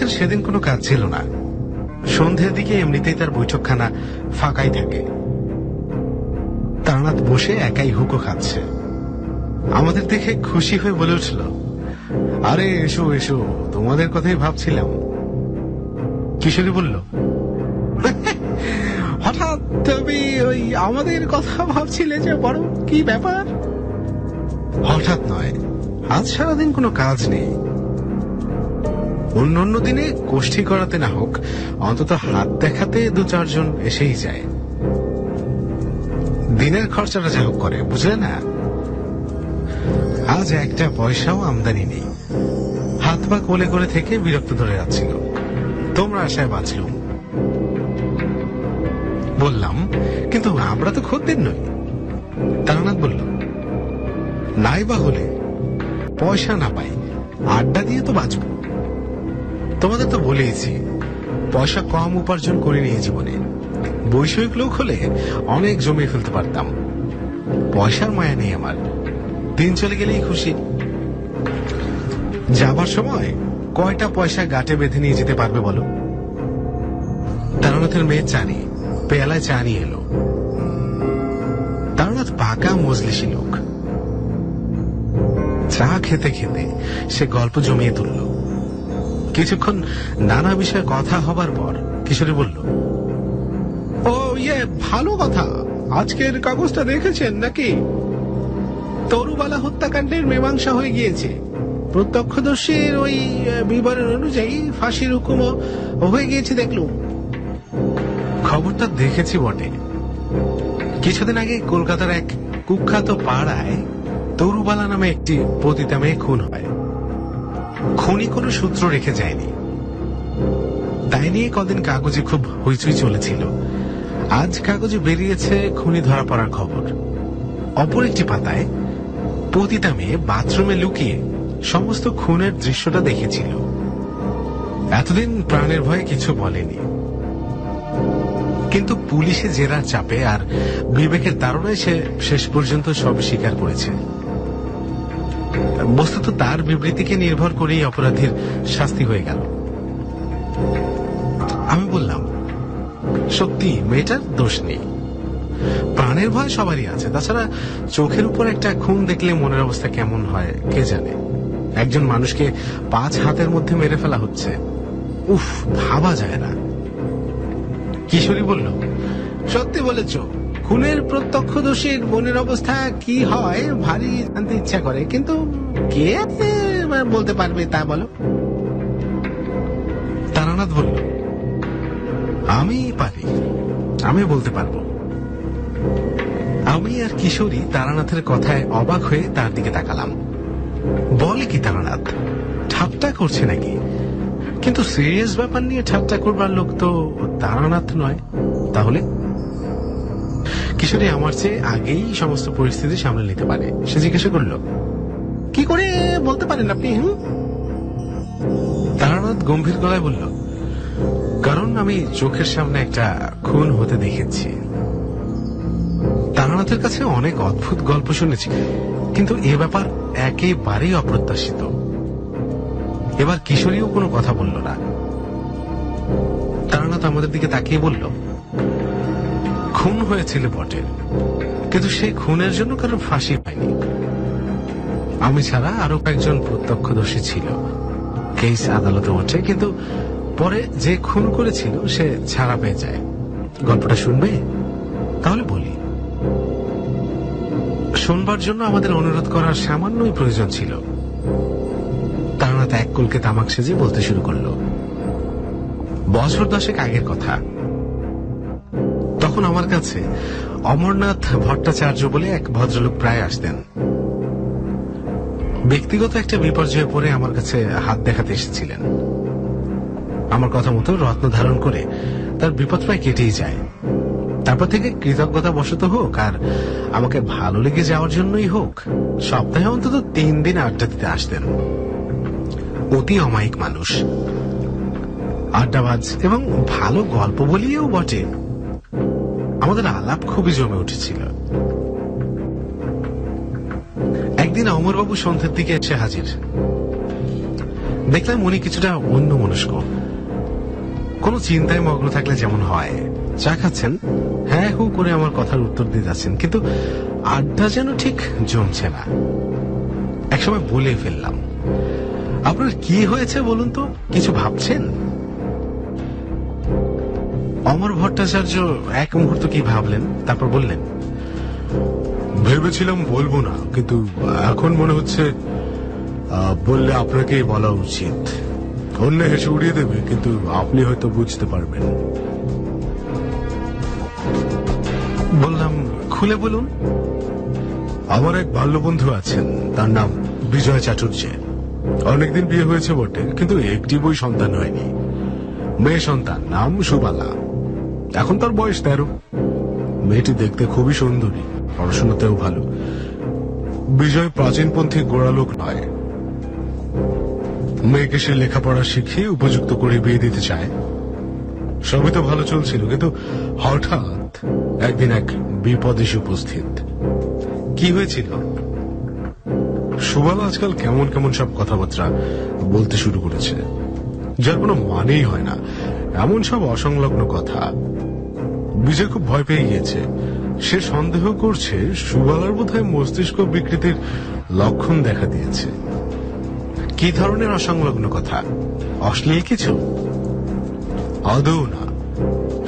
তারানাথের সেদিন কোনো কাজ ছিল না। সন্ধ্যের দিকে এমনিতেই তার বৈঠকখানা ফাঁকাই থাকে। তারানাথ বসে একাই হুকো খাচ্ছে। আমাদের দেখে খুশি হয়ে বলে উঠল, আরে এসো এসো, তোমাদের কথাই ভাবছিলাম। কিশোরী বলল, হঠাৎ তুমি ওই আমাদের কথা ভাবছিলে যে? বড় কি ব্যাপার? হঠাৎ নয়, আজ সারাদিন কোনো কাজ নেই। অন্য দিনে গোষ্ঠী করাতে না হোক, অন্তত হাত দেখাতে 2-4 জন এসেই যায়। দিনের খরচাটা যা হোক করে, বুঝলে না? আজ একটা পয়সাও আমদানি নেই। হাত পা কোলে করে থেকে বিরক্ত ধরে যাচ্ছিল। তোমরা আশায় বাঁচলুম। বললাম, কিন্তু আমরা তো খদ্দের নই। তারানাথ বলল, নাই বা হলে পয়সা না পাই, আড্ডা দিয়ে তো বাঁচব। তোমাদের তো বলেইছি, পয়সা কম উপার্জন করে নিয়ে জীবনে। বৈষয়িক লোক হলে অনেক জমিয়ে ফেলতে পারতাম। পয়সার মায়া নেই আমার, দিন চলে গেলেই খুশি। যাবার সময় কয়টা পয়সা গাঁটে বেঁধে নিয়ে যেতে পারবে বলো? তারানাথের মেয়ে চানি পেয়ালায় চা নিয়ে এলো। তারানাথ পাকা মজলিসি লোক। চা খেতে খেতে সে গল্প জমিয়ে তুলল। কিছুক্ষণ নানা বিষয়ে কথা হবার পর কিশোরী বলল, ও ইয়ে, ভালো কথা। আজকের কাগজটা দেখেছেন নাকি? তরুবালা হত্যাকাণ্ডের মীমাংসা হয়ে গিয়েছে। প্রত্যক্ষদর্শীর ওই বিবরণ অনুযায়ী ফাঁসির হুকুমও হয়ে গিয়েছে দেখলুম। খবরটা দেখেছি বটে। কিছুদিন আগে কলকাতার এক কুখ্যাত পাড়ায় তরুবালা নামে একটি পতিতা মেয়ে খুন হয়। খুনি কোনো সূত্র রেখে যায়নি। তাই নিয়ে কদিন কাগজে খুব হইচই চলেছিল। আজ কাগজে বেরিয়েছে খুনি ধরা পড়ার খবর। অপর একটি পাতায় পতিতা মেয়ে বাথরুমে লুকিয়ে সমস্ত খুনের দৃশ্যটা দেখেছিল। এতদিন প্রাণের ভয়ে কিছু বলেনি, কিন্তু পুলিশে জেরার চাপে আর বিবেকের তাড়নায় সে শেষ পর্যন্ত সব স্বীকার করেছে। বস্তুত তার বিবৃতিকে নির্ভর করেই অপরাধীর শাস্তি হয়ে গেল। আমি বললাম, সত্যি মেয়েটার দোষ নেই। প্রাণের ভয় সবারই আছে। তাছাড়া চোখের উপর একটা খুন দেখলে মনের অবস্থা কেমন হয় কে জানে। একজন মানুষকে 5 হাতের মধ্যে মেরে ফেলা হচ্ছে, উফ, ভাবা যায় না। কিশোরী বলল, সত্যি বলেছ। খুনের প্রত্যক্ষদর্শীর মনের অবস্থা কি হয় ভারী জানতে ইচ্ছা করে, কিন্তু কে বলতে পারবে তা বলো? তারানাথ বলল, আমি পারি, আমি বলতে পারবো। আমি আর কিশোরী তারানাথের কথায় অবাক হয়ে তার দিকে তাকালাম। বলে কি তারানাথ, ঠাট্টা করছে নাকি? কিন্তু সিরিয়াস ব্যাপার নিয়ে ঠাট্টা করবার লোক তো তারানাথ নয়। তাহলে? কিশোরী আমার চেয়ে আগেই সমস্ত পরিস্থিতি সামলে নিতে পারে। সে জিজ্ঞাসা করল, কি করে বলতে পারেন আপনি? তারানাথ গম্ভীর গলায় বলল, কারণ আমি চোখের সামনে একটা খুন হতে দেখেছি। তারানাথের কাছে অনেক অদ্ভুত গল্প শুনেছি, কিন্তু এ ব্যাপার একেবারেই অপ্রত্যাশিত। এবার কিশোরীও কোনো কথা বলল না। তারানাথ আমাদের দিকে তাকিয়ে বলল, খুন হয়েছিল বটে, কিন্তু সেই খুনের জন্য কারো ফাঁসি পায়নি। আমি ছাড়া আরো কয়েকজন প্রত্যক্ষদর্শী ছিল। কেস আদালতে ওঠে, কিন্তু পরে যে খুন করেছিল সে ছাড়া পেয়ে যায়। গল্পটা শুনবে? তাহলে বলি। শুনবার জন্য আমাদের অনুরোধ করার সামান্যই প্রয়োজন ছিল। তারানাথ এক কলকে তামাক সেজে বলতে শুরু করল, বছর 10 আগের কথা। তখন আমার কাছে অমরনাথ ভট্টাচার্য বলে এক ভদ্রলোক প্রায় আসতেন। ব্যক্তিগত একটা বিপর্যয়ে পড়ে আমার কাছে হাত দেখাতে এসেছিলেন। আমার কথা মতো রত্ন ধারণ করে তার বিপদ প্রায় কেটেই যায়। তারপর থেকে কৃতজ্ঞতা বশত হোক আর আমাকে ভালো লেগে যাওয়ার জন্যই হোক, সপ্তাহে অন্তত 3 দিন আড্ডা দিতে আসতেন। অতি অমায়িক মানুষ, আড্ডাবাজ এবং ভালো গল্প বলিয়েও বটে। আমাদের আলাপ খুবই জমে উঠেছিল। একদিন অমরবাবু সন্ধ্যের দিকে এসে হাজির। দেখলাম উনি কিছুটা অন্যমনস্ক, কোনো চিন্তায় মগ্ন থাকলে যেমন হয়। চা খাচ্ছেন, হ্যাঁ হু করে আমার কথার উত্তর দিয়ে যাচ্ছেন, কিন্তু আড্ডা যেন ঠিক জমছে না। একসময় বলে ফেললাম, আপনার কি হয়েছে বলুন তো, কিছু ভাবছেন? অমর ভট্টাচার্য এক মুহূর্ত কি ভাবলেন, তারপর বললেন, ভেবেছিলাম বলবো না, কিন্তু এখন মনে হচ্ছে বললে আপনাকেই বলা উচিত। অন্য হেসে উড়িয়ে দেবে, কিন্তু আপনি হয়তো বুঝতে পারবেন। বললাম, খুলে বলুন। আমার এক বাল্যবন্ধু আছেন, তার নাম বিজয় চাটুর্য। অনেকদিন বিয়ে হয়েছে বটে, কিন্তু একটি বই সন্তান হয়নি। মেয়ে সন্তান, নাম সুবালা। এখন তার বয়স 13। মেয়েটি দেখতে খুবই সুন্দরী, পড়াশোনাতেও ভালো। বিজয় প্রাচীনপন্থী গোড়া লোক নয়। মেয়েকে সে লেখাপড়া শিখিয়ে উপযুক্ত করে বিয়ে দিতে চায়। সবই তো ভালো চলছিল, কিন্তু হঠাৎ একদিন এক বিপদ এসে উপস্থিত। কি হয়েছিল? সুবালা আজকাল কেমন কেমন সব কথাবার্তা বলতে শুরু করেছে, যার কোনো মানেই হয় না, এমন সব অসংলগ্ন কথা। বিজয় খুব ভয় পেয়ে গিয়েছে। সে সন্দেহ করছে সুবালার বোধহয় মস্তিষ্ক বিকৃতির লক্ষণ দেখা দিয়েছে। কি ধরনের অসংলগ্ন কথা? অশ্লীল কিছু? আদৌ না।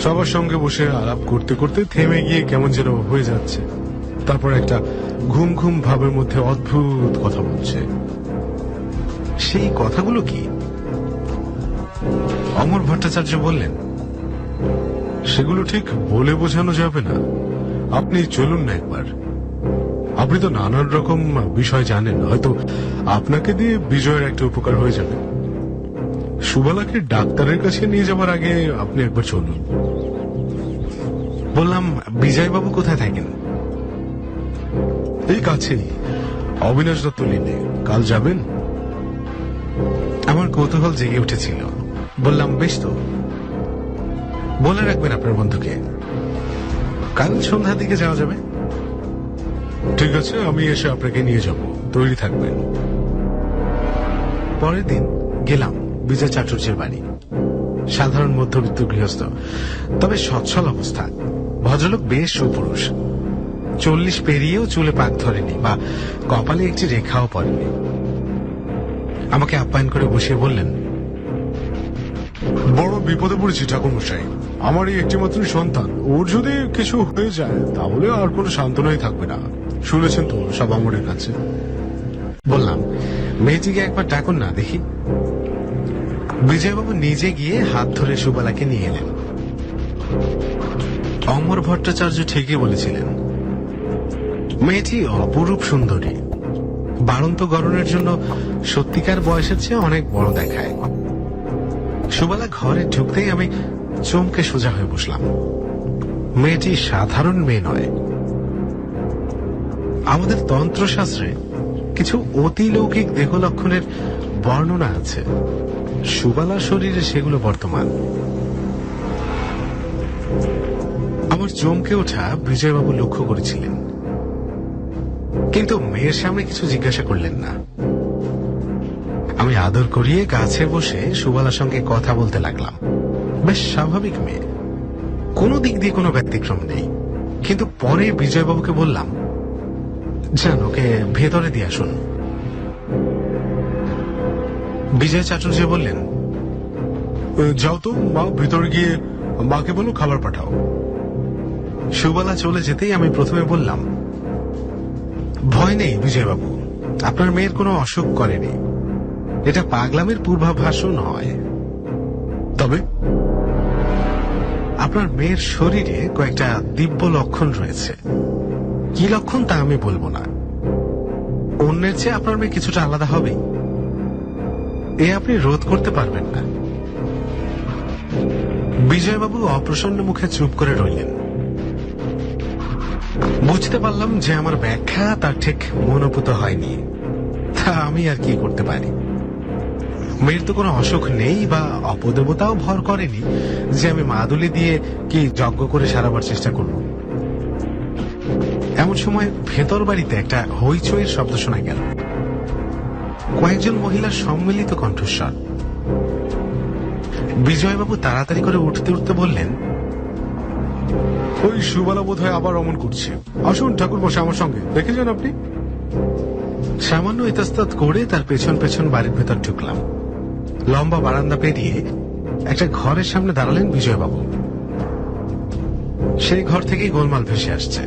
সবার সঙ্গে বসে আলাপ করতে করতে থেমে গিয়ে কেমন যেন হয়ে যাচ্ছে, তারপর একটা ঘুম ঘুম ভাবের মধ্যে অদ্ভুত কথা বলছে। সেই কথাগুলো কি? অমর ভট্টাচার্য বললেন, সেগুলো ঠিক বলে বোঝানো যাবে না। আপনি চলুন না একবার। আপনি তো নানান রকম বিষয় জানেন, হয়তো আপনাকে দিয়ে বিজয়ের একটা উপকার হয়ে যাবে। সুবালাকে ডাক্তারের কাছে নিয়ে যাবার আগে আপনি একবার চলুন। বললাম, বিজয়বাবু কোথায় থাকেন? এই কাছেই, অবিনাশ দত্ত লেনে। কাল যাবেন? আমার কৌতূহল জেগে উঠেছিল। বললাম, বেশ তো। বলে রাখবেন আপনার বন্ধুকে, কাল সন্ধ্যার দিকে যাওয়া যাবে। ঠিক আছে, আমি এসে আপনাকে নিয়ে যাব, তৈরি থাকবেন। পরের দিন গেলাম বিজয় চাটুর্যের বাড়ি। সাধারণ মধ্যবিত্ত গৃহস্থ, তবে সচ্ছল অবস্থা। ভদ্রলোক বেশ সুপুরুষ। 40 পেরিয়েও চুলে পাক ধরেনি বা কপালে একটি রেখাও পড়েনি। আমাকে আপ্যায়ন করে বসিয়ে বললেন, বড় বিপদে পড়েছি ঠাকুরমশাই। আমার এই একটি মাত্র সন্তান, ওর যদি কিছু হয়ে যায় তাহলে আর কোনো সান্ত্বনাই থাকবে না। শুনেছেন তো সব আমরের কাছে। বললাম, মেয়েটিকে একবার ডাকুন না দেখি। বিজয়বাবু নিজে গিয়ে হাত ধরে সুবালাকে নিয়ে এলেন। অমর ভট্টাচার্য ঠিকই বলেছিলেন, মেয়েটি অপরূপ সুন্দরী। বাড়ন্ত গড়নের জন্য সত্যিকার বয়সের চেয়ে অনেক বড় দেখায়। সুবালা ঘরে ঢুকতেই আমি চমকে সোজা হয়ে বসলাম। মেয়েটি সাধারণ মেয়ে নয়। আমাদের তন্ত্রশাস্ত্রে কিছু অতিলৌকিক দেহ লক্ষণের বর্ণনা আছে, সুবালার শরীরে সেগুলো বর্তমান। আমার চমকে ওঠা বিজয়বাবু লক্ষ্য করেছিলেন, কিন্তু মেয়ের সামনে কিছু জিজ্ঞাসা করলেন না। আমি আদর করিয়ে গাছে বসে সুবালার সঙ্গে কথা বলতে লাগলাম। বেশ স্বাভাবিক মেয়ে, কোনো দিক দিয়ে কোনো ব্যতিক্রম নেই। কিন্তু পরে বিজয়বাবুকে বললাম, যান ওকে ভেতরে দিয়ে আসুন। বিজয় চাটুর্য বললেন, যাও তো মা, ভেতরে গিয়ে মাকে বলো খাবার পাঠাও। সুবালা চলে যেতেই আমি প্রথমে বললাম, ভয় নেই বিজয়বাবু, আপনার মেয়ের কোনো অসুখ করেনি। এটা পাগলামের পূর্বাভাসও নয়। তবে আপনার মেয়ের শরীরে কয়েকটা দিব্য লক্ষণ রয়েছে। কি লক্ষণ তা আমি বলবো না। অন্যের চেয়ে আপনার মেয়ে কিছুটা আলাদা হবে, এ আপনি রোধ করতে পারবেন না। বিজয়বাবু অপ্রসন্ন মুখে চুপ করে রইলেন। বুঝতে পারলাম যে আমার ব্যাখ্যা তার ঠিক মনোপুত হয়নি। তা আমি আর কি করতে পারি? মেয়ের তো কোনো অসুখ নেই বা অপদেবতাও ভর করেনি যে আমি মাদুলি দিয়ে কি যজ্ঞ করে সারাবার চেষ্টা করব। এমন সময় ভেতর বাড়িতে একটা হইচইয়ের শব্দ শোনা গেল। কয়েকজন মহিলার সম্মিলিত কণ্ঠস্বর। বিজয়বাবু তাড়াতাড়ি করে উঠতে উঠতে বললেন, ওই সুবালা বোধ হয় আবার অমন করছে। আসুন ঠাকুর বসে আমার সঙ্গে, দেখে যান আপনি। সামান্য ইতস্তত করে তার পেছন পেছন বাড়ির ভেতর ঢুকলাম। লম্বা বারান্দা পেরিয়ে একটা ঘরের সামনে দাঁড়ালেন বিজয়বাবু। সেই ঘর থেকেই গোলমাল ভেসে আসছে।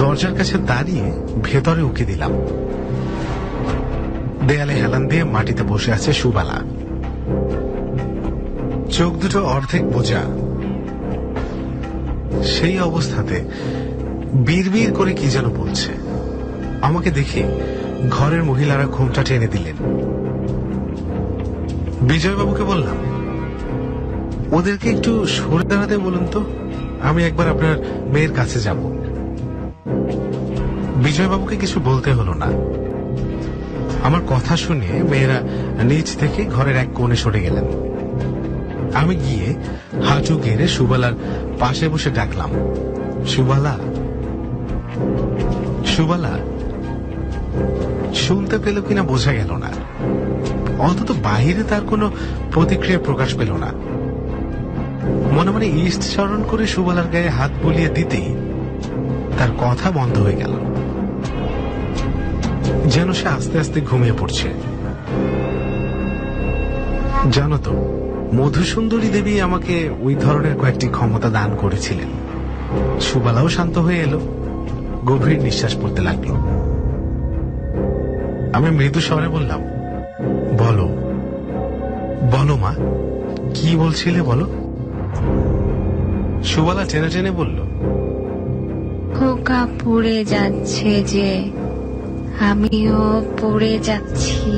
দরজার কাছে দাঁড়িয়ে ভেতরে উকি দিলাম। দেয়ালে হেলান দিয়ে মাটিতে বসে আছে সুবালা। চোখ দুটো অর্ধেক বোঝা। সেই অবস্থাতে বিড়বিড় করে কি যেন বলছে। আমাকে দেখে ঘরের মহিলারা ঘুমটা টেনে দিলেন। বিজয়বাবুকে বললাম, ওদেরকে একটু সরে দাঁড়াতে বলুন তো, আমি একবার আপনার মেয়ের কাছে যাব। বিজয়বাবুকে কিছু বলতে হলো না। আমার কথা শুনে মেয়েরা নিচ থেকে ঘরের এক কোণে সরে গেলেন। আমি গিয়ে হাঁটু গেড়ে সুবালার পাশে বসে ডাকলাম, সুবালা, সুবালা। শুনতে পেল কিনা বোঝা গেল না, অন্তত বাহিরে তার কোনো প্রতিক্রিয়া প্রকাশ পেল না। মনে মনে ইষ্ট স্মরণ করে সুবালার গায়ে হাত বুলিয়ে দিতেই তার কথা বন্ধ হয়ে গেল, যেন সে আস্তে আস্তে ঘুমিয়ে পড়ছে। জানো তো, মধুসুন্দরী দেবী আমাকে ওই ধরনের কয়েকটি ক্ষমতা দান করেছিলেন। সুবালাও শান্ত হয়ে এলো, গভীর নিঃশ্বাস পড়তে লাগলো। আমি মৃদু স্বরে বললাম, বলো বলো মা, কি বলছিলে বলো। সুবালা টেনে টেনে বলল, খোকা পড়ে যাচ্ছে যে, আমিও পড়ে যাচ্ছি।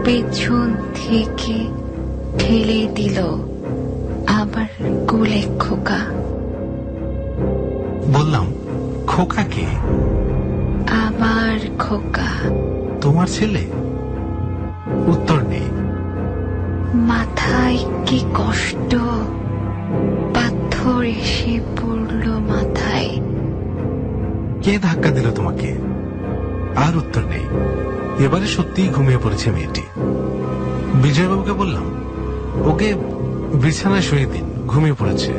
পেছন থেকে ঠেলে দিল আবার কোলে খোকা। বললাম, খোকা কে? আবার খোকা। তোমার ছেলে? উত্তর নেই। মাথায় কি কষ্ট, পাথর এসে পড়ল মাথায়। কে ধাক্কা দিল তোমাকে? আর উত্তর নেই। এবারে সত্যিই ঘুমিয়ে পড়েছে মেয়েটি। বিজয়বাবুকে বললাম, ওকে বিছানায় শুয়ে দিন, ঘুমিয়ে পড়েছে।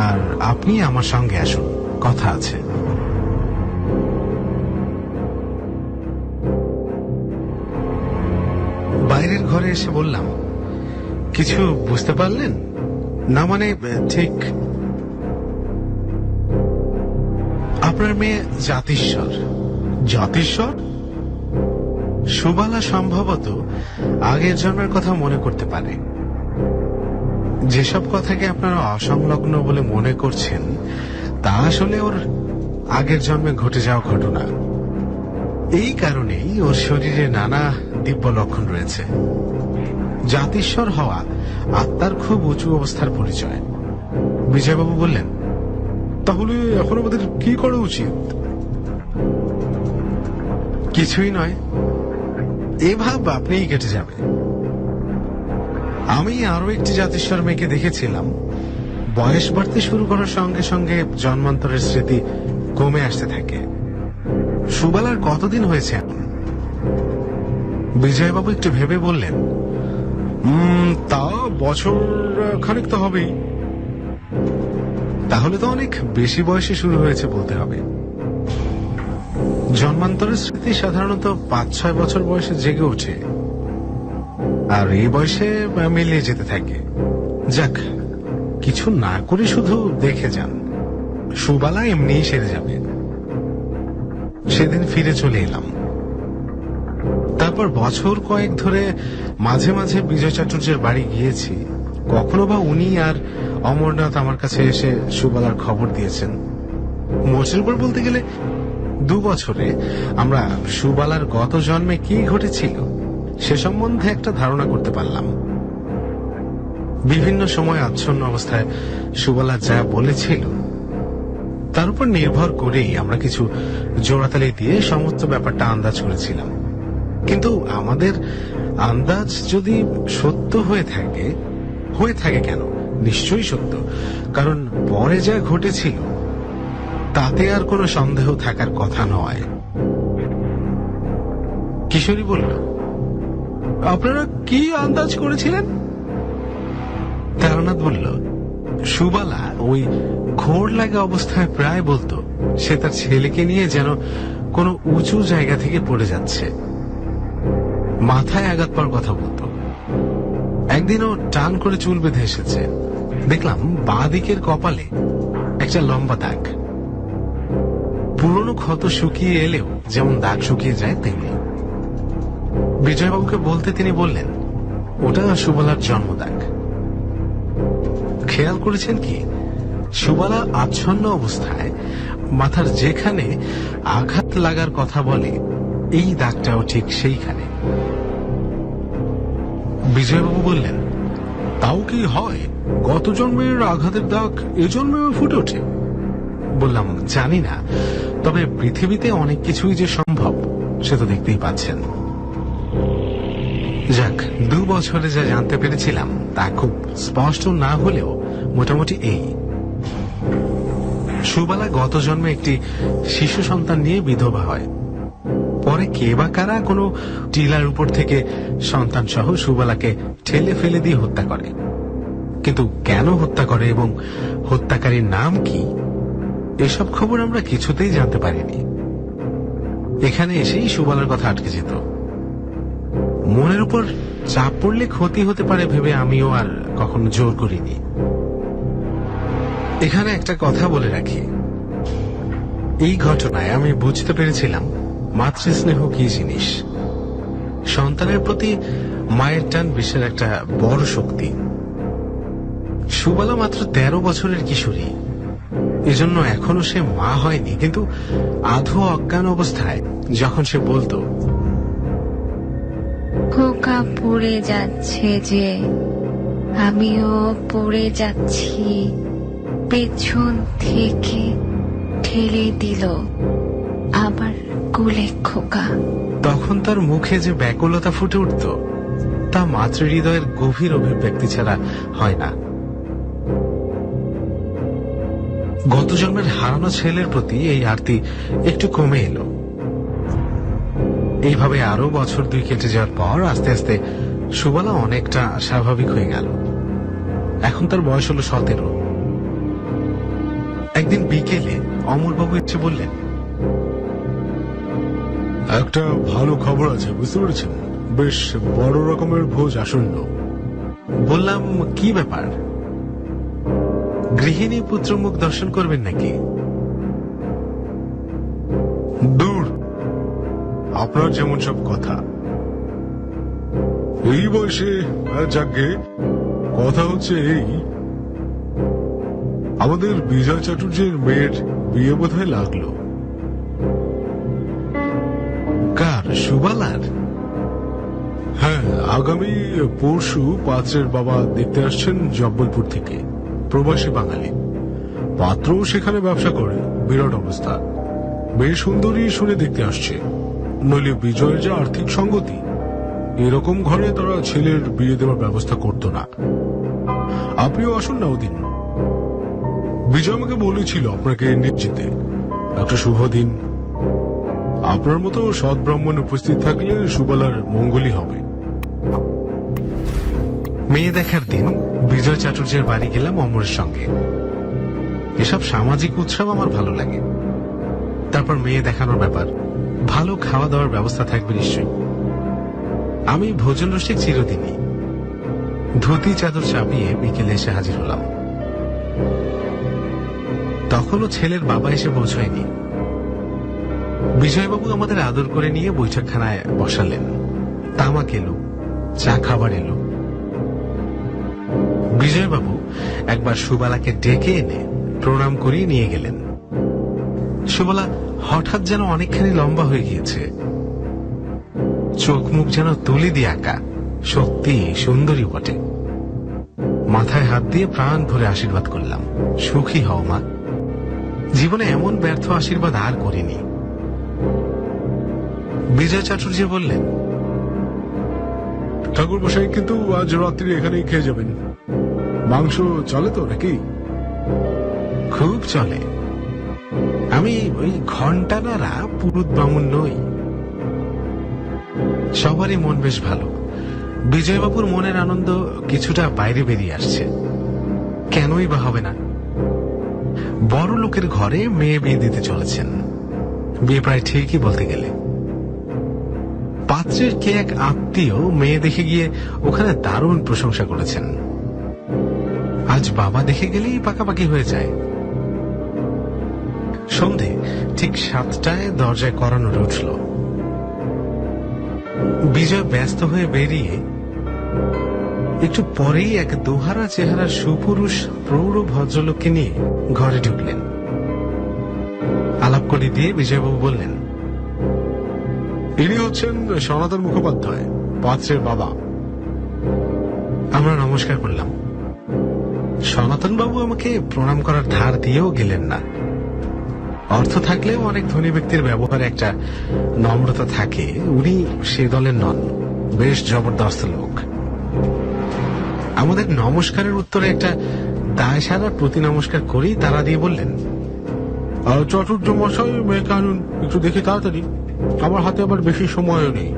আর আপনি আমার সঙ্গে আসুন, কথা আছে। বাইরের ঘরে এসে বললাম, কিছু বুঝতে পারলেন না? মানে ঠিক আপনার মেয়ে জাতিস্বর। জাতিস্বর? সুবালা সম্ভবত আগের জন্মের কথা মনে করতে পারে। যেসব কথাকে আপনারা অসংলগ্ন বলে মনে করছেন, তা আসলে ওর আগের জন্মে ঘটে যাওয়া ঘটনা। এই কারণেই ওর শরীরে নানা দিব্য লক্ষণ রয়েছে। জাতিস্বর হওয়া আত্মার খুব উঁচু অবস্থার পরিচয়। বিজয়বাবু বললেন, তাহলে এখন আমাদের কি করা উচিত? কিছুই নয়, এ ভাব আপনিই কেটে যাবে। আমি আরো একটি জাতিস্বর মেয়েকে দেখেছিলাম। বয়স বাড়তে শুরু করার সঙ্গে সঙ্গে জন্মান্তরের স্মৃতি কমে আসতে থাকে। সুবালার কতদিন হয়েছে এখন? বিজয়বাবু একটু ভেবে বললেন, তা বছর খানিক তো হবেই। তাহলে তো অনেক বেশি বয়সে শুরু হয়েছে বলতে হবে। জন্মান্তরের স্মৃতি সাধারণত 5-6 বছর বয়সে জেগে ওঠে, আর এই বয়সে মিলিয়ে যেতে থাকে। যাক, কিছু না করে শুধু দেখে যান, সুবালা এমনিই সেরে যাবে। সেদিন ফিরে চলে এলাম। তারপর বছর কয়েক ধরে মাঝে মাঝে বিজয় চাটুর্যের বাড়ি গিয়েছি। কখনো বা উনি আর অমরনাথ আমার কাছে এসে সুবালার খবর দিয়েছেন। মোটের উপর বলতে গেলে 2 বছরে আমরা সুবালার গত জন্মে কি ঘটেছিল সে সম্বন্ধে একটা ধারণা করতে পারলাম। বিভিন্ন সময় আচ্ছন্ন অবস্থায় সুবালা যা বলেছিল তার উপর নির্ভর করেই আমরা কিছু জোড়াতালি দিয়ে সমস্ত ব্যাপারটা আন্দাজ করেছিলাম। কিন্তু আমাদের আন্দাজ যদি সত্য হয়ে থাকে কেন? নিশ্চয়ই সত্য, কারণ পরে যা ঘটেছিল তাতে আর কোনো সন্দেহ থাকার কথা নয়। কিশোরী বলল, আপনারা কি আন্দাজ করেছিলেন? তারানাথ বলল, সুবালা ওই ঘোর লাগা অবস্থায় প্রায় বলতো সে তার ছেলেকে নিয়ে যেন কোনো উঁচু জায়গা থেকে পড়ে যাচ্ছে, মাথায় আঘাত পাওয়ার কথা বলতো। একদিনও টান করে চুল বেঁধে এসেছে। দেখলাম বাঁ দিকের কপালে একটা লম্বা দাগ। পুরনো ক্ষত শুকিয়ে এলেও যেমন দাগ শুকিয়ে যায় তেমনি। বিজয়বাবুকে বলতে তিনি বললেন, ওটা সুবালার জন্মদাগ। খেয়াল করেছেন কি, সুবালা আচ্ছন্ন অবস্থায় মাথার যেখানে আঘাত লাগার কথা বলে এই দাগটাও ঠিক সেইখানে। বিজয়বাবু বললেন, তাও কি হয় গত জন্মের আঘাতের দাগ এ জন্মেও ফুটে ওঠে? বললাম, জানি না, তবে পৃথিবীতে অনেক কিছুই যে সম্ভব সে তো দেখতেই পাচ্ছেন। যাক, 2 বছরে যা জানতে পেরেছিলাম তা খুব স্পষ্ট না হলেও মোটামুটি এই: সুবালা গত জন্মে একটি শিশু সন্তান নিয়ে বিধবা হয়। পরে কে বা কারা কোনো টিলার উপর থেকে সন্তান সহ সুবালাকে ঠেলে ফেলে দিয়ে হত্যা করে। কিন্তু কেন হত্যা করে এবং হত্যাকারীর নাম কি, এসব খবর আমরা কিছুতেই জানতে পারিনি। এখানে এসেই সুবালার কথা আটকে যেত। মনের উপর চাপ পড়লে ক্ষতি হতে পারে ভেবে আমিও আর কখনো জোর করিনি। এখানে একটা কথা বলে রাখি, এই ঘটনায় আমি বুঝতে পেরেছিলাম মাতৃস্নেহ কি জিনিস। সন্তানের প্রতি মায়ের টান বিশ্বের একটা বড় শক্তি। সুবালা মাত্র 13 বছরের কিশোরী, এজন্য এখনো সে মা হয়নি, কিন্তু আধো অজ্ঞান অবস্থায় যখন সে বলতো, খোকা পড়ে যাচ্ছে যে আমিও পড়ে যাচ্ছি, পেছন থেকে ঠেলে দিল আবার কোলে খোকা, তখন তার মুখে যে ব্যাকুলতা ফুটে উঠত তা মাতৃহৃদয়ের গভীর অভিব্যক্তি ছাড়া হয় না। গত জন্মের হারানো ছেলের প্রতি এই আরতি একটু কমে এলো। এইভাবে আরো বছর 2 কেটে যাওয়ার পর আস্তে আস্তে সুবালা অনেকটা স্বাভাবিক হয়ে গেল। এখন তার বয়স হলো 17। একদিন বিকেলে অমরবাবু এসে বললেন, একটা ভালো খবর আছে, বুঝতে পেরেছেন? বেশ বড় রকমের ভোজ আসন্ন। বললাম, কি ব্যাপার? গৃহিণী পুত্রমুখ দর্শন করবেন নাকি? দূর, আপনার যেমন সব কথা। এই বয়সে যাকে কথা হচ্ছে এই, আমাদের বিজয় চাটুর্যের মেয়ের বিয়ে বোধহয় লাগলো। কার? সুবালার? হ্যাঁ, আগামী পরশু পাত্রের বাবা দেখতে আসছেন জব্বলপুর থেকে, প্রবাসী বাঙালি। পাত্র সেখানে ব্যবসা করে, বিরাট অবস্থা। মেয়ে সুন্দরী শুনে দেখতে আসছে। নইলে বিজয়ের যে আর্থিক সঙ্গতি, এরকম ঘরে তারা ছেলের বিয়ে দেওয়ার ব্যবস্থা করত না। আপনিও আসুন না ওদিন। বিজয় আমাকে বলেছিল আপনাকে নিয়ে যেতে। একটা শুভ দিন, আপনার মতো সৎ ব্রাহ্মণ উপস্থিত থাকলে সুবালার মঙ্গলই হবে। মেয়ে দেখার দিন বিজয় চাটুর্যের বাড়ি গেলাম অমরের সঙ্গে। এসব সামাজিক উৎসব আমার ভালো লাগে। তারপর মেয়ে দেখানোর ব্যাপার, ভালো খাওয়া দাওয়ার ব্যবস্থা থাকবে নিশ্চয়ই। আমি ভোজন রসিক চিরদিনই। ধুতি চাদর চাপিয়ে বিকেলে এসে হাজির হলাম। তখনও ছেলের বাবা এসে পৌঁছায়নি। বিজয়বাবু আমাদের আদর করে নিয়ে বৈঠকখানায় বসালেন। তামাক এলো, চা খাবার এলো। বিজয়বাবু একবার সুবালাকে ডেকে এনে প্রণাম করিয়ে নিয়ে গেলেন। সুবালা হঠাৎ যেন অনেকখানি লম্বা হয়ে গিয়েছে। চোখ মুখ যেন তুলি দিয়ে আঁকা, সত্যি সুন্দরী বটে। মাথায় হাত দিয়ে প্রাণ ভরে আশীর্বাদ করলাম, সুখী হও মা। জীবনে এমন ব্যর্থ আশীর্বাদ আর করিনি। বিজয় চাটুর্য বললেন, ঠাকুর মশাই কিন্তু আজ রাত্রি এখানেই খেয়ে যাবেন। মাংস চলে তো নাকি? খুব চলে। আমি ওই ঘন্টা নাড়া পুরুত বামুন নই। সবারই মন বেশ ভালো। বিজয়বাবুর মনের আনন্দ কিছুটা বাইরে বেরিয়ে আসছে। কেনই বা হবে না? বড় লোকের ঘরে মেয়ে বিয়ে দিতে চলেছেন, বিয়ে প্রায় ঠিকই বলতে গেলে। পাত্রের কে এক আত্মীয় মেয়ে দেখে গিয়ে ওখানে দারুণ প্রশংসা করেছেন। আজ বাবা দেখে গেলেই পাকাপাকি হয়ে যায়। সন্ধে ঠিক 7টায় দরজায় করানোর উঠল। বিজয় ব্যস্ত হয়ে বেরিয়ে একটু পরেই এক দোহারা চেহারার সুপুরুষ প্রৌঢ় ভদ্রলোককে নিয়ে ঘরে ঢুকলেন। আলাপ করে দিয়ে বিজয়বাবু বললেন, ইনি হচ্ছেন সনাতন মুখোপাধ্যায়, পাত্রের বাবা। আমরা নমস্কার করলাম। সনাতন বাবু আমাকে প্রণাম করার ধার দিয়েও গেলেন না। অর্থ থাকলেও অনেক ধনী ব্যক্তির ব্যবহারে একটা নম্রতা থাকে, উনি সে দলের নন। বেশ জবরদস্ত লোক। আমাদের নমস্কারের উত্তরে একটা দায় সারা প্রতি নমস্কার করেই তারা দিয়ে বললেন, চতুর্থ মশাই মেয়েকে আনুন, একটু দেখি তাড়াতাড়ি। আমার হাতে আবার বেশি সময়ও নেই,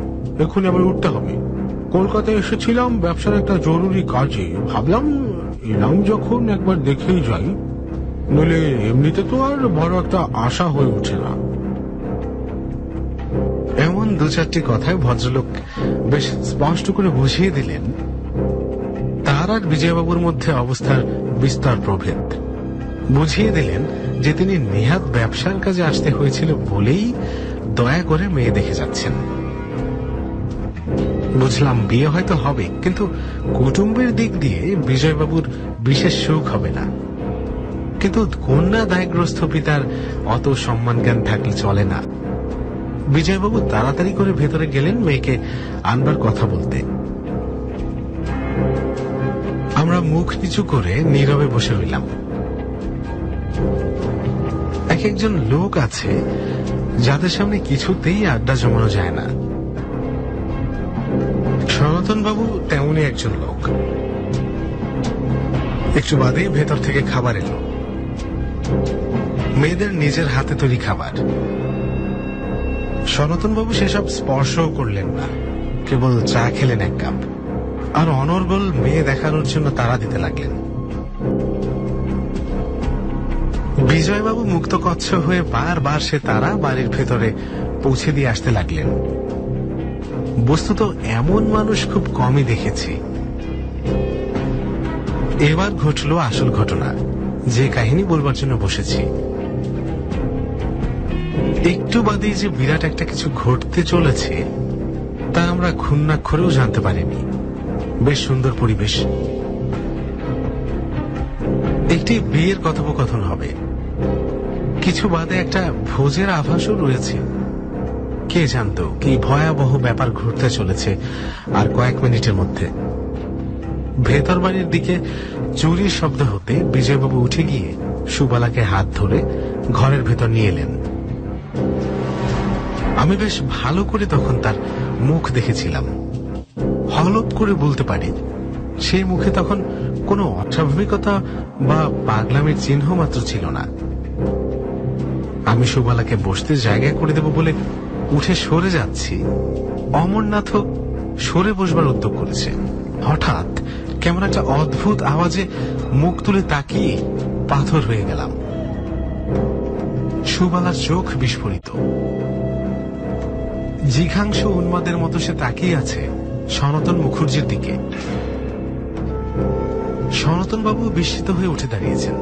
এক্ষুনি আবার উঠতে হবে। কলকাতায় এসেছিলাম ব্যবসার একটা জরুরি কাজে, ভাবলাম এলাম যখন একবার দেখেই যাই, নইলে এমনিতে তো আর বড় একটা আশা হয়ে ওঠে না। এমন দু চারটি কথায় ভদ্রলোক বেশ স্পষ্ট করে বুঝিয়ে দিলেন তার আর বিজয়বাবুর মধ্যে অবস্থার বিস্তর প্রভেদ। বুঝিয়ে দিলেন যে তিনি নেহাত ব্যবসার কাজে আসতে হয়েছিল বলেই দয়া করে মেয়ে দেখে যাচ্ছেন। বুঝলাম বিয়ে হয়তো হবে, কিন্তু কুটুম্বের দিক দিয়ে বিজয়বাবুর বিশেষ সুখ হবে না। কিন্তু কন্যা দায়গ্রস্ত পিতার অত সম্মান জ্ঞান থাকলে চলে না। বিজয়বাবু তাড়াতাড়ি করে ভেতরে গেলেন মেয়েকে আনবার কথা বলতে। আমরা মুখ নিচু করে নীরবে বসে রইলাম। এক একজন লোক আছে যাদের সামনে কিছুতেই আড্ডা জমানো যায় না। সনাতন বাবু তেমনই একজন লোক। একটু বাদেই ভেতর থেকে খাবার এলো, মেয়েদের নিজের হাতে তৈরি খাবার। সনাতন বাবু সেসব স্পর্শও করলেন না, কেবল চা খেলেন এক কাপ, আর অনর্গল মেয়ে দেখানোর জন্য তাড়া দিতে লাগলেন। বিজয়বাবু মুক্ত কচ্ছ হয়ে বারবার সে তারা বাড়ির ভেতরে পৌঁছে দিয়ে আসতে লাগলেন। বস্তুত এমন মানুষ খুব কমই দেখেছি। এবার ঘটল আসল ঘটনা, যে কাহিনী বলবার জন্য বসেছি। একটু বাদেই যে বিরাট একটা কিছু ঘটতে চলেছে তা আমরা ঘুণাক্ষরেও জানতে পারিনি। বেশ সুন্দর পরিবেশ। একটি বিয়ের কথোপকথন হবে, কিছু বাদে একটা ভোজের আভাসও রয়েছে। কে জানতো কি ভয়াবহ ব্যাপার ঘটতে চলেছে আর কয়েক মিনিটের মধ্যে। ভেতর বাড়ির দিকে চুরির শব্দ হতে বিজয়বাবু উঠে গিয়ে সুবালাকে হাত ধরে ঘরের ভেতর নিয়ে এলেন। আমি বেশ ভালো করে তখন তার মুখ দেখেছিলাম। হলপ করে বলতে পারি সেই মুখে তখন কোনো অস্বাভাবিকতা বা পাগলামির চিহ্ন মাত্র ছিল না। আমি সুবালাকে বসতে জায়গা করে দেব বলে উঠে সরে যাচ্ছি, অমরনাথও সরে বসবার উদ্যোগ করেছে। হঠাৎ কেমন একটা অদ্ভুত আওয়াজে মুখ তুলে তাকিয়ে পাথর হয়ে গেলাম। সুবালার চোখ বিস্ফোরিত, জিঘাংসু উন্মাদের মতো সে তাকিয়ে আছে সনাতন মুখার্জির দিকে। সনাতন বাবু বিস্মিত হয়ে উঠে দাঁড়িয়েছেন।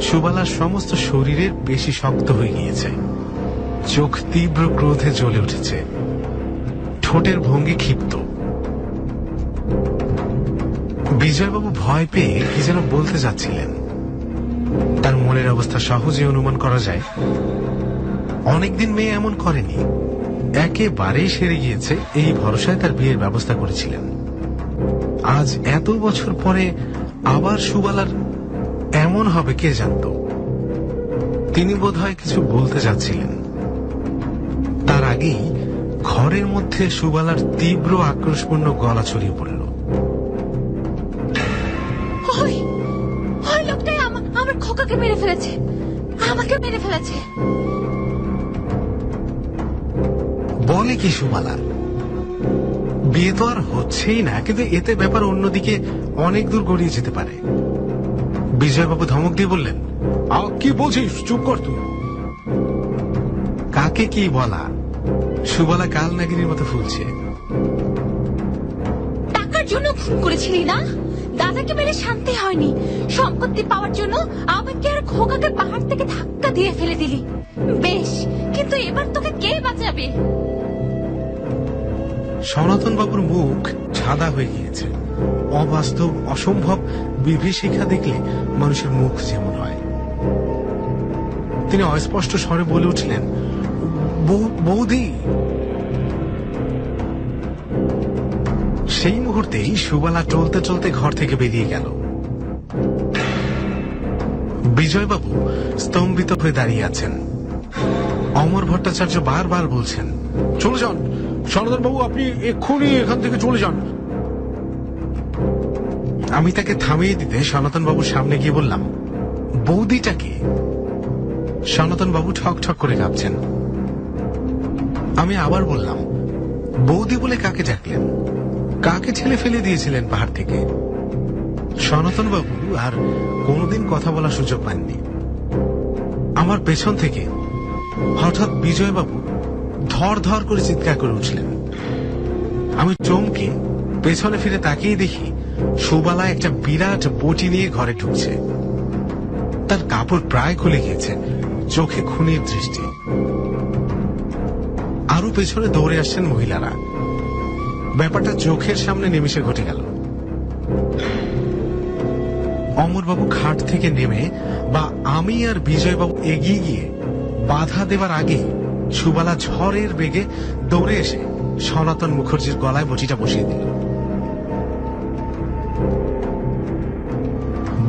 সুবালার সমস্ত শরীরের পেশি শক্ত হয়ে গিয়েছে, চোখ তীব্র ক্রোধে জ্বলে উঠেছে, ঠোঁটের ভঙ্গি ক্ষিপ্ত। বিজয়বাবু ভয় পেয়ে কি যেন বলতে যাচ্ছিলেন। তার মনের অবস্থা সহজে অনুমান করা যায়। অনেকদিন মেয়ে এমন করেনি, একেবারেই সেরে গিয়েছে এই ভরসায় তার বিয়ের ব্যবস্থা করেছিলেন। আজ এত বছর পরে আবার সুবালার এমন হবে কে জানত। তিনি বোধহয় কিছু বলতে যাচ্ছিলেন, তার আগেই ঘরের মধ্যে সুবালার তীব্র আক্রোশপূর্ণ গলা ছড়িয়ে পড়ল। লোকটাই আমার খোকাকে মেরে ফেলেছে, আমাকে মেরে ফেলেছে। বলে কি সুবালা? বিয়ে তো আর হচ্ছেই না, কিন্তু এতে ব্যাপার অন্যদিকে অনেক দূর গড়িয়ে যেতে পারে। বিজয়বাবু ধমক দিয়ে বললেন, কি বলছিস? চুপ কর তুই। কাকে কি বলা? সুবালা কাল নাগিনীর মতো ফুলছে। টাকার জন্য খুন করেছিলি না? দাদাকে মেরে শান্তি হয়নি, সম্পত্তি পাওয়ার জন্য আমাকে আর খোকাকে পাহাড় থেকে ধাক্কা দিয়ে ফেলে দিলি। বেশ, কিন্তু এবার তোকে কে বাঁচাবে? সনাতন বাবুর মুখ সাদা হয়ে গিয়েছে। অবাস্তব, অসম্ভব বিভীষিকা দেখলে মানুষের মুখ যেমন হয়। তিনি অস্পষ্ট স্বরে বলে উঠলেন, বৌদি। সেই মুহূর্তেই সুবালা চলতে চলতে ঘর থেকে বেরিয়ে গেল। বিজয়বাবু স্তম্ভিত হয়ে দাঁড়িয়ে আছেন। অমর ভট্টাচার্য বারবার বলছেন, চলে যান সনাতন বাবু, আপনি এক্ষুনি এখান থেকে চলে যান। আমি তাকে থামিয়ে দিতে সনাতন বাবুর সামনে গিয়ে বললাম, বৌদিটাকে? সনাতন বাবু ঠক ঠক করে কাঁপছেন। আমি আবার বললাম, বৌদি বলে কাকে ডাকলেন? কাকে ছেলে ফেলে দিয়েছিলেন পাহাড় থেকে? সনাতন বাবু আর কোনোদিন কথা বলার সুযোগ পাননি। আমার পেছন থেকে হঠাৎ বিজয়বাবু ধর ধর করে চিৎকার করে উঠলেন। আমি চমকে পেছনে ফিরে তাকিয়ে দেখি সুবালা একটা বিরাট বটি নিয়ে ঘরে ঢুকছে। তার কাপড় প্রায় খুলে গিয়েছে, চোখে খুনির দৃষ্টি। আরো পেছনে দৌড়ে আসছেন মহিলারা। ব্যাপারটা চোখের সামনে নিমেষে ঘটে গেল। অমরবাবু খাট থেকে নেমে বা আমি আর বিজয়বাবু এগিয়ে গিয়ে বাধা দেবার আগে সুবালা ঝড়ের বেগে দৌড়ে এসে সনাতন মুখার্জির গলায় বটিটা বসিয়ে দিল।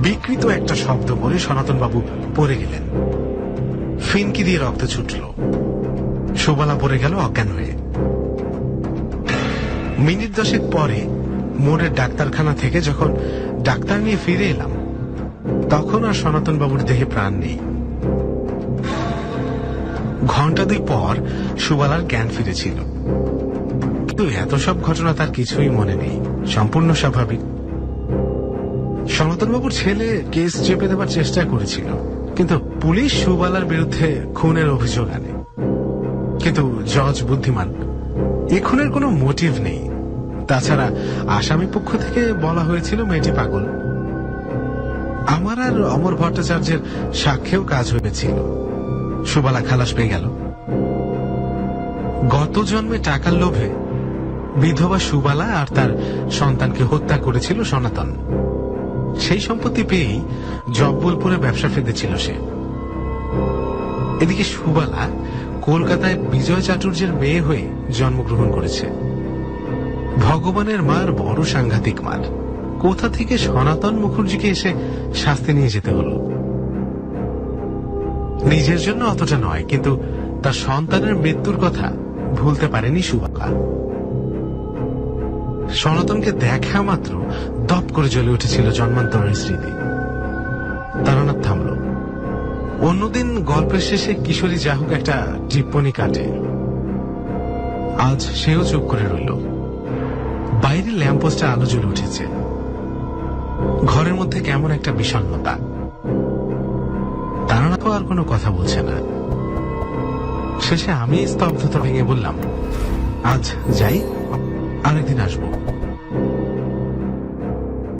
বিকৃত একটা শব্দ করে সনাতন বাবু পড়ে গেলেন। ফিনকি দিয়ে রক্ত ছুটল। সুবালা পড়ে গেল অজ্ঞান হয়ে। মিনিট 10 পরে মোড়ের ডাক্তারখানা থেকে যখন ডাক্তার নিয়ে ফিরে এলাম, তখন আর সনাতন বাবুর দেহে প্রাণ নেই। ঘন্টা 2 পর সুবালার জ্ঞান ফিরেছিল, কিন্তু এত সব ঘটনা তার কিছুই মনে নেই। সম্পূর্ণ স্বাভাবিক। সনাতন বাবুর ছেলে কেস চেপে দেবার চেষ্টা করেছিল, কিন্তু পুলিশ সুবালার বিরুদ্ধে খুনের অভিযোগ আনে। কিন্তু জজ বুদ্ধিমান, এ খুনের কোনো মোটিভ নেই। তাছাড়া আসামি পক্ষ থেকে বলা হয়েছিল মেয়েটি পাগল। আমার আর অমর ভট্টাচার্যের সাক্ষ্যেও কাজ হয়েছিল। সুবালা খালাস পেয়ে গেল। গত জন্মে টাকার লোভে বিধবা সুবালা আর তার সন্তানকে হত্যা করেছিল সনাতন। সেই সম্পত্তি পেয়েই জব্বলপুরে ব্যবসা ফেঁদেছিল সে। এদিকে সুবালা কলকাতায় বিজয় চাটুর্যের মেয়ে হয়ে জন্মগ্রহণ করেছে। ভগবানের মার বড় সাংঘাতিক মার। কোথা থেকে সনাতন মুখার্জিকে এসে শাস্তি নিয়ে যেতে হলো? নিজের জন্য অতটা নয়, কিন্তু তার সন্তানের মৃত্যুর কথা ভুলতে পারেনি সুবালা। সনাতনকে দেখা মাত্র দপ করে জ্বলে উঠেছিল জন্মান্তরের স্মৃতি। তারানাথ থামল। অন্যদিন গল্পের শেষে কিশোরী যা হোক একটা টিপ্পনি কাটে, আজ সেও চুপ করে রইল। বাইরে ল্যাম্পপোস্টে আলো জ্বলে উঠেছে। ঘরের মধ্যে কেমন একটা বিষণ্ণতা। তারানাথ আর কোনো কথা বলছে না। শেষে আমি স্তব্ধতা ভেঙে বললাম, আজ যাই, আরেকদিন আসবো।